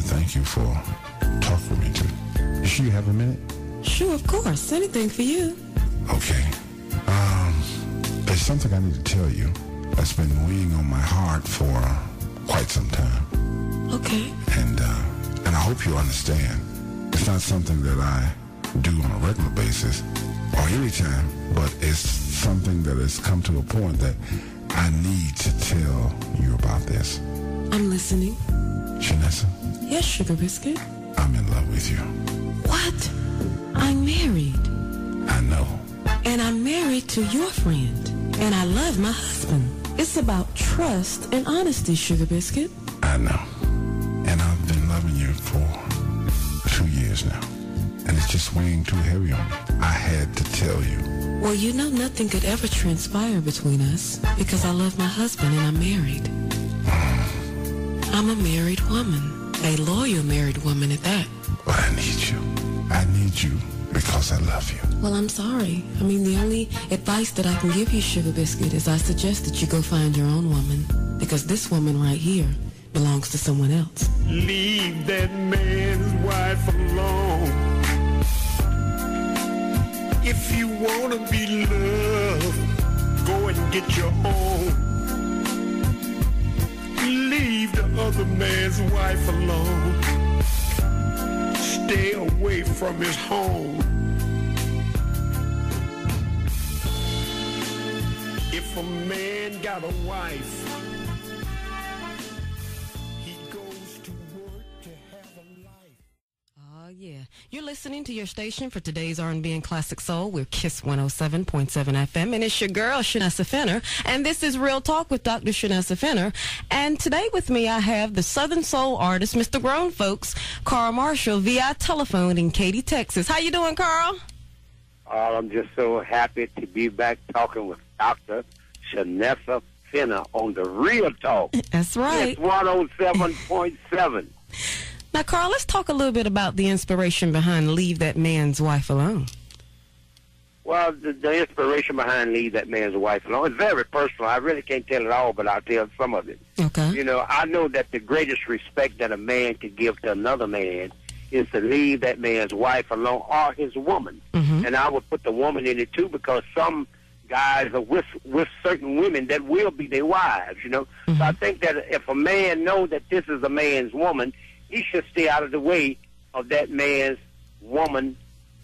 thank you for talking with me too. You sure you have a minute? Sure, of course. Anything for you. Okay. There's something I need to tell you that's been weighing on my heart for quite some time. Okay. And I hope you understand. It's not something that I do on a regular basis or anytime, but it's something that has come to a point that I need to tell you about this. I'm listening. Shanessa? Yes, Sugar Biscuit. I'm in love with you. What? I'm married. I know. And I'm married to your friend. And I love my husband. It's about trust and honesty, Sugar Biscuit. I know. And I've been loving you for 2 years now. And it's just weighing too heavy on me. I had to tell you. Well, you know nothing could ever transpire between us because I love my husband and I'm married. I'm a married woman. A loyal married woman at that. But I need you. I need you because I love you. Well, I'm sorry. I mean, the only advice that I can give you, Sugar Biscuit, is I suggest that you go find your own woman. Because this woman right here belongs to someone else. Leave that man's wife alone. If you want to be loved, go and get your own. Leave the other man's wife alone. Stay away from his home. If a man got a wife, he goes to work to have a life. Oh, yeah. You're listening to your station for today's R&B and Classic Soul. We're KISS 107.7 FM, and it's your girl, Shanessa Fenner. And this is Real Talk with Dr. Shanessa Fenner. And today with me, I have the Southern Soul artist, Mr. Grown Folks, Carl Marshall, via telephone in Katy, Texas. How you doing, Carl? I'm just so happy to be back talking with Dr. Shanessa Fenner on the Real Talk. That's right. It's 107.7. Now, Carl, let's talk a little bit about the inspiration behind Leave That Man's Wife Alone. Well, the inspiration behind Leave That Man's Wife Alone is very personal. I really can't tell it all, but I'll tell some of it. Okay. You know, I know that the greatest respect that a man could give to another man is to leave that man's wife alone or his woman. Mm-hmm. And I would put the woman in it, too, because some guys are with certain women that will be their wives, you know. Mm-hmm. So I think that if a man knows that this is a man's woman, he should stay out of the way of that man's woman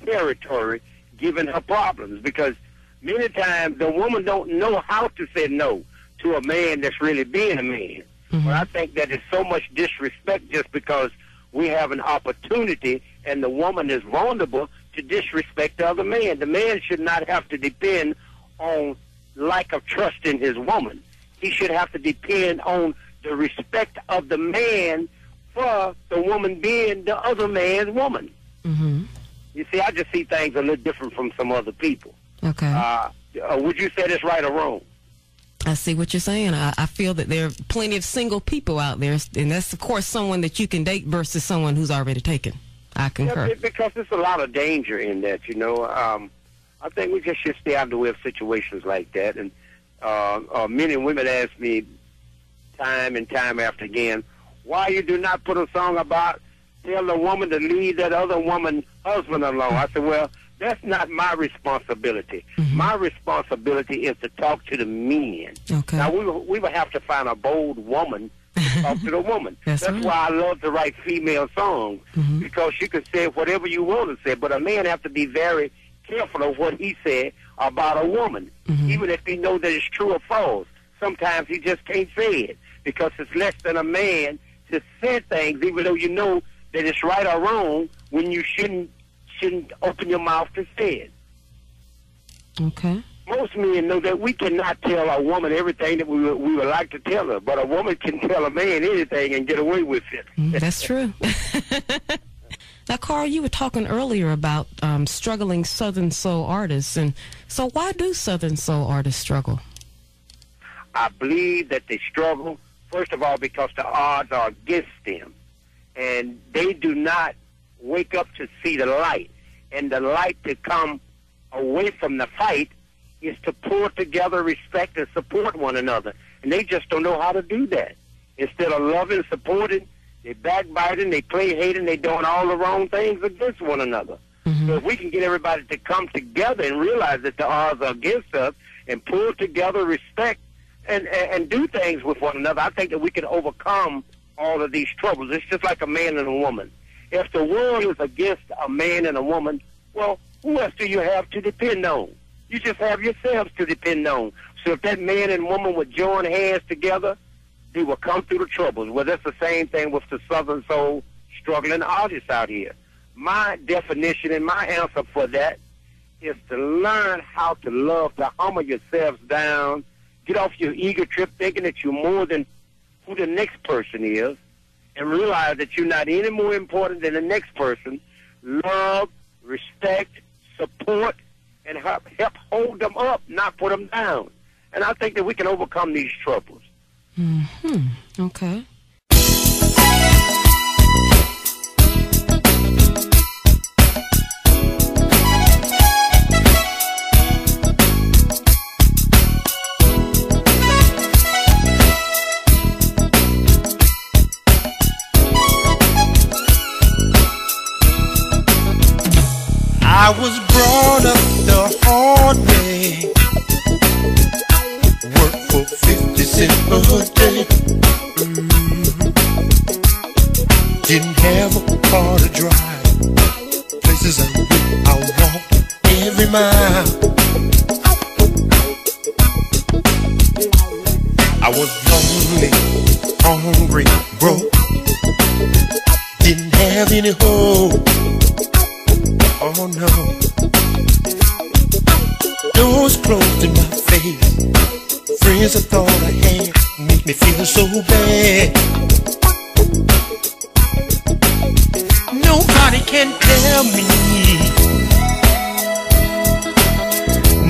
territory, giving her problems, because many times the woman don't know how to say no to a man that's really being a man. Mm-hmm. But I think that it's so much disrespect just because we have an opportunity and the woman is vulnerable to disrespect the other man. The man should not have to depend on lack of trust in his woman. He should have to depend on the respect of the man for the woman being the other man's woman. Mm-hmm. You see, I just see things a little different from some other people. Okay. Would you say that's right or wrong? I see what you're saying. I feel that there are plenty of single people out there, and that's, of course, someone that you can date versus someone who's already taken. I concur. Yeah, because there's a lot of danger in that, you know. I think we just should stay out of the way of situations like that. And many women ask me time and time after again, why you do not put a song about tell the woman to leave that other woman's husband alone? I said, well, that's not my responsibility. Mm-hmm. My responsibility is to talk to the men. Okay. Now, we would have to find a bold woman to talk to the woman. That's right. why I love to write female songs, Mm-hmm. because you can say whatever you want to say, but a man have to be very careful of what he said about a woman, Mm-hmm. even if he knows that it's true or false. Sometimes he just can't say it because it's less than a man to say things, even though you know that it's right or wrong, when you shouldn't open your mouth to say it. Okay. Most men know that we cannot tell a woman everything that we would like to tell her, but a woman can tell a man anything and get away with it. That's true. Now, Carl, you were talking earlier about struggling Southern Soul artists, and so why do Southern Soul artists struggle? I believe that they struggle, first of all, because the odds are against them, and they do not wake up to see the light. And the light to come away from the fight is to pull together, respect, and support one another. And they just don't know how to do that. Instead of loving, supporting, they backbiting, they play hating, they doing all the wrong things against one another. So if we can get everybody to come together and realize that the odds are against us and pull together, respect, and do things with one another, I think that we can overcome all of these troubles. It's just like a man and a woman. If the world is against a man and a woman, well, who else do you have to depend on? You just have yourselves to depend on. So if that man and woman would join hands together, they will come through the troubles. Well, that's the same thing with the Southern Soul struggling artists out here. My definition and my answer for that is to learn how to love, to humble yourselves down, get off your ego trip thinking that you're more than who the next person is, and realize that you're not any more important than the next person. Love, respect, support, and help hold them up, not put them down. And I think that we can overcome these troubles. Okay. I was brought up the hard way. Work for 50 cents a day. Didn't have a car to drive. Places I walked every mile. I was lonely, hungry, broke. Didn't have any hope. Oh no. Doors closed in my face. Friends I thought I had make me feel so bad. Nobody can tell me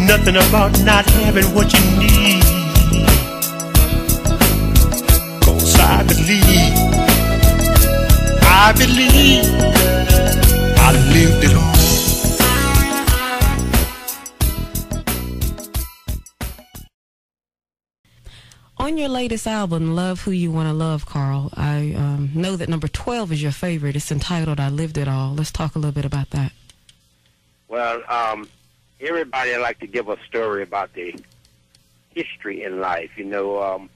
nothing about not having what you need. 'Cause I believe I lived it all. On your latest album, Love Who You Want to Love, Carl, I know that number 12 is your favorite. It's entitled I Lived It All. Let's talk a little bit about that. Well, everybody like to give a story about the history in life. You know,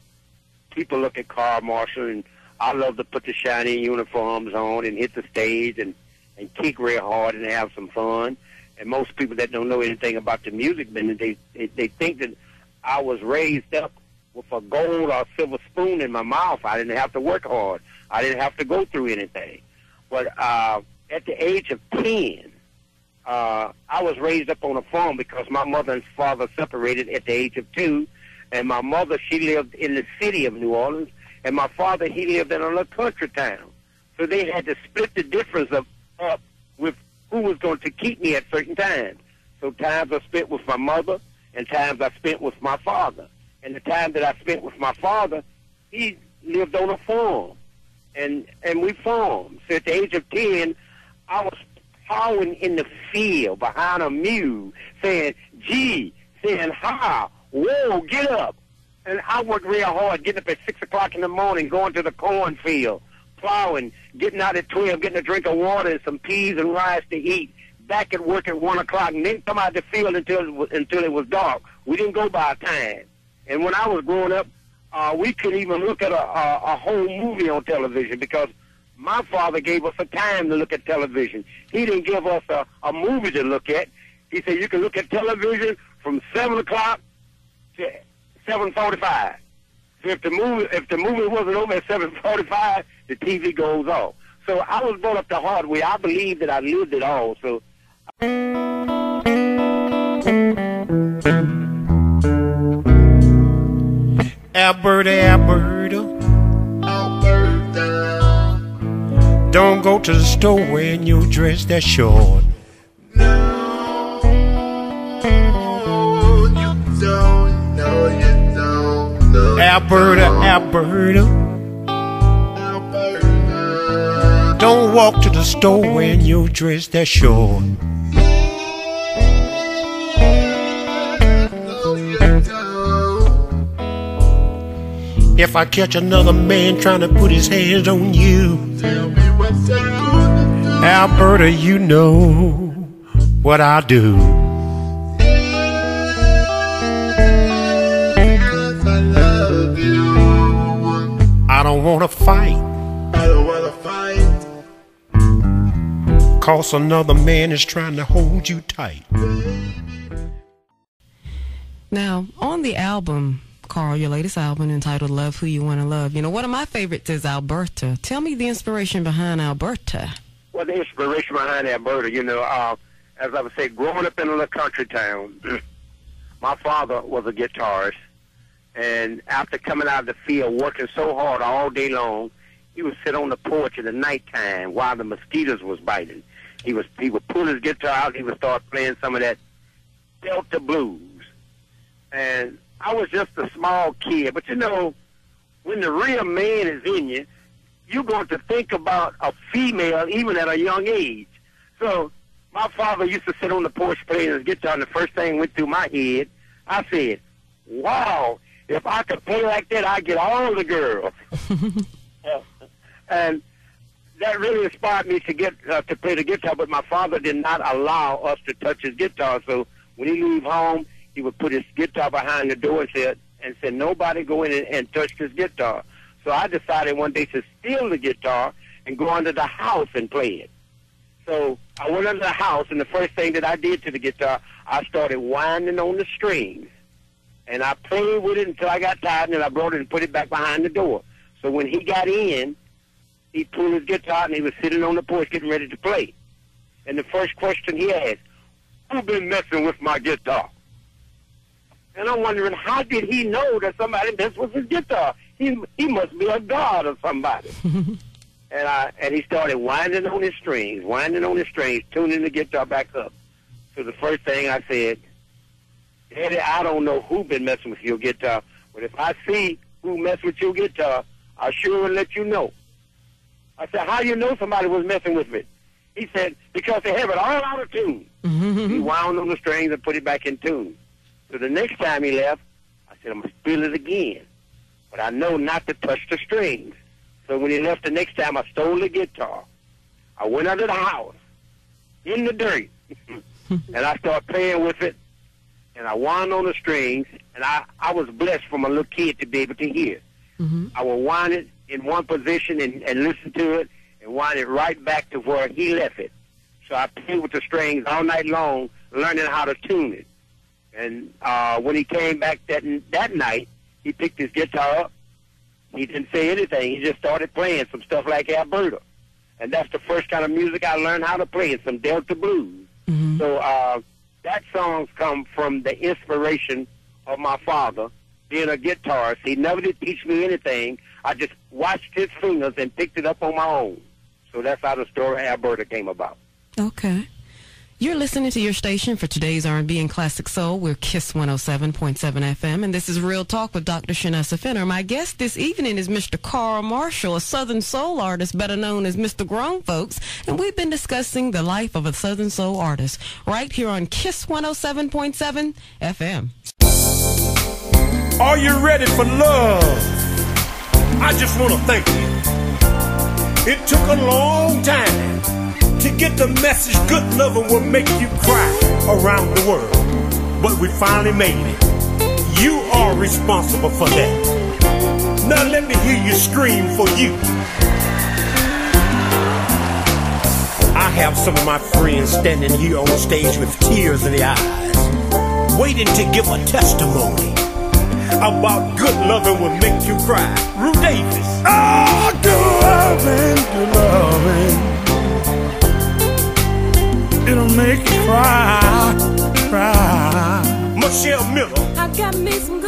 people look at Carl Marshall, and I love to put the shiny uniforms on and hit the stage and kick real hard and have some fun. And most people that don't know anything about the music business, they think that I was raised up with a gold or silver spoon in my mouth. I didn't have to work hard. I didn't have to go through anything. But at the age of 10, I was raised up on a farm because my mother and father separated at the age of 2. And my mother, she lived in the city of New Orleans, and my father, he lived in a little country town. So they had to split the difference up with who was going to keep me at certain times. So times I spent with my mother, and times I spent with my father. And the time that I spent with my father, he lived on a farm, and we farmed. So at the age of 10, I was plowing in the field behind a mule, saying, gee, saying, ha, whoa, get up. And I worked real hard, getting up at 6 o'clock in the morning, going to the cornfield, plowing, getting out at 12, getting a drink of water and some peas and rice to eat, back at work at 1 o'clock, and then come out the field until it was dark. We didn't go by time. And when I was growing up, we couldn't even look at a whole movie on television because my father gave us a time to look at television. He didn't give us a movie to look at. He said you can look at television from 7 o'clock to 7:45. So if the movie wasn't over at 7:45, the TV goes off. So I was brought up the hard way. I believe that I lived it all. So. Alberta, Alberta, don't go to the store wearing your dress that's short. No, you don't. No, you don't. No, Alberta, Alberta, Alberta, don't walk to the store wearing your dress that's short. no, you don't. If I catch another man trying to put his hands on you, Alberta, you know what I'll do. Because I love you. I don't wanna fight, I don't wanna fight. 'cause another man is trying to hold you tight. Now, on the album, Carl, your latest album entitled Love Who You Want to Love, you know, one of my favorites is Alberta. Tell me the inspiration behind Alberta. Well, the inspiration behind Alberta, you know, as I would say, growing up in a little country town, my father was a guitarist, and after coming out of the field, working so hard all day long, he would sit on the porch in the nighttime while the mosquitoes was biting. He would pull his guitar out, and he would start playing some of that Delta blues. And I was just a small kid, but you know, when the real man is in you, you're going to think about a female even at a young age. So my father used to sit on the porch playing his guitar, and the first thing went through my head, I said, wow, if I could play like that, I'd get all the girls. And that really inspired me to get to play the guitar, but my father did not allow us to touch his guitar. So when he leave home, he would put his guitar behind the door and said nobody go in and touch this guitar. So I decided one day to steal the guitar and go under the house and play it. So I went under the house, and the first thing that I did to the guitar, I started winding on the strings. And I played with it until I got tired, and then I brought it and put it back behind the door. So when he got in, he pulled his guitar out, and he was sitting on the porch getting ready to play. And the first question he asked, who been messing with my guitar? And I'm wondering, how did he know that somebody messed with his guitar? He must be a god or somebody. And he started winding on his strings, tuning the guitar back up. So the first thing I said, Daddy, I don't know who been messing with your guitar, but if I see who messed with your guitar, I sure will let you know. I said, how you know somebody was messing with it? He said, because they have it all out of tune. He wound on the strings and put it back in tune. So the next time he left, I said, I'm going to spill it again. But I know not to touch the strings. So when he left the next time, I stole the guitar. I went under the house, in the dirt, and I started playing with it, and I wound on the strings, and I was blessed from a little kid to be able to hear. I would wind it in one position and listen to it, and wind it right back to where he left it. So I played with the strings all night long, learning how to tune it. And when he came back that night, he picked his guitar up. He didn't say anything. He just started playing some stuff like Alberta. And that's the first kind of music I learned how to play, some Delta blues. So that song's come from the inspiration of my father being a guitarist. He never did teach me anything. I just watched his fingers and picked it up on my own. So that's how the story of Alberta came about. Okay. You're listening to your station for today's R&B and Classic Soul. We're KISS 107.7 FM, and this is Real Talk with Dr. Shanessa Fenner. My guest this evening is Mr. Carl Marshall, a Southern soul artist better known as Mr. Grown Folks, and we've been discussing the life of a Southern soul artist right here on KISS 107.7 FM. Are you ready for love? I just want to thank you. It took a long time to get the message good loving will make you cry around the world. But we finally made it. You are responsible for that. Now let me hear you scream for you. I have some of my friends standing here on stage with tears in their eyes, waiting to give a testimony about good loving will make you cry. Rue Davis. Oh, good loving. It'll make you cry, cry. Michelle Miller. I got me some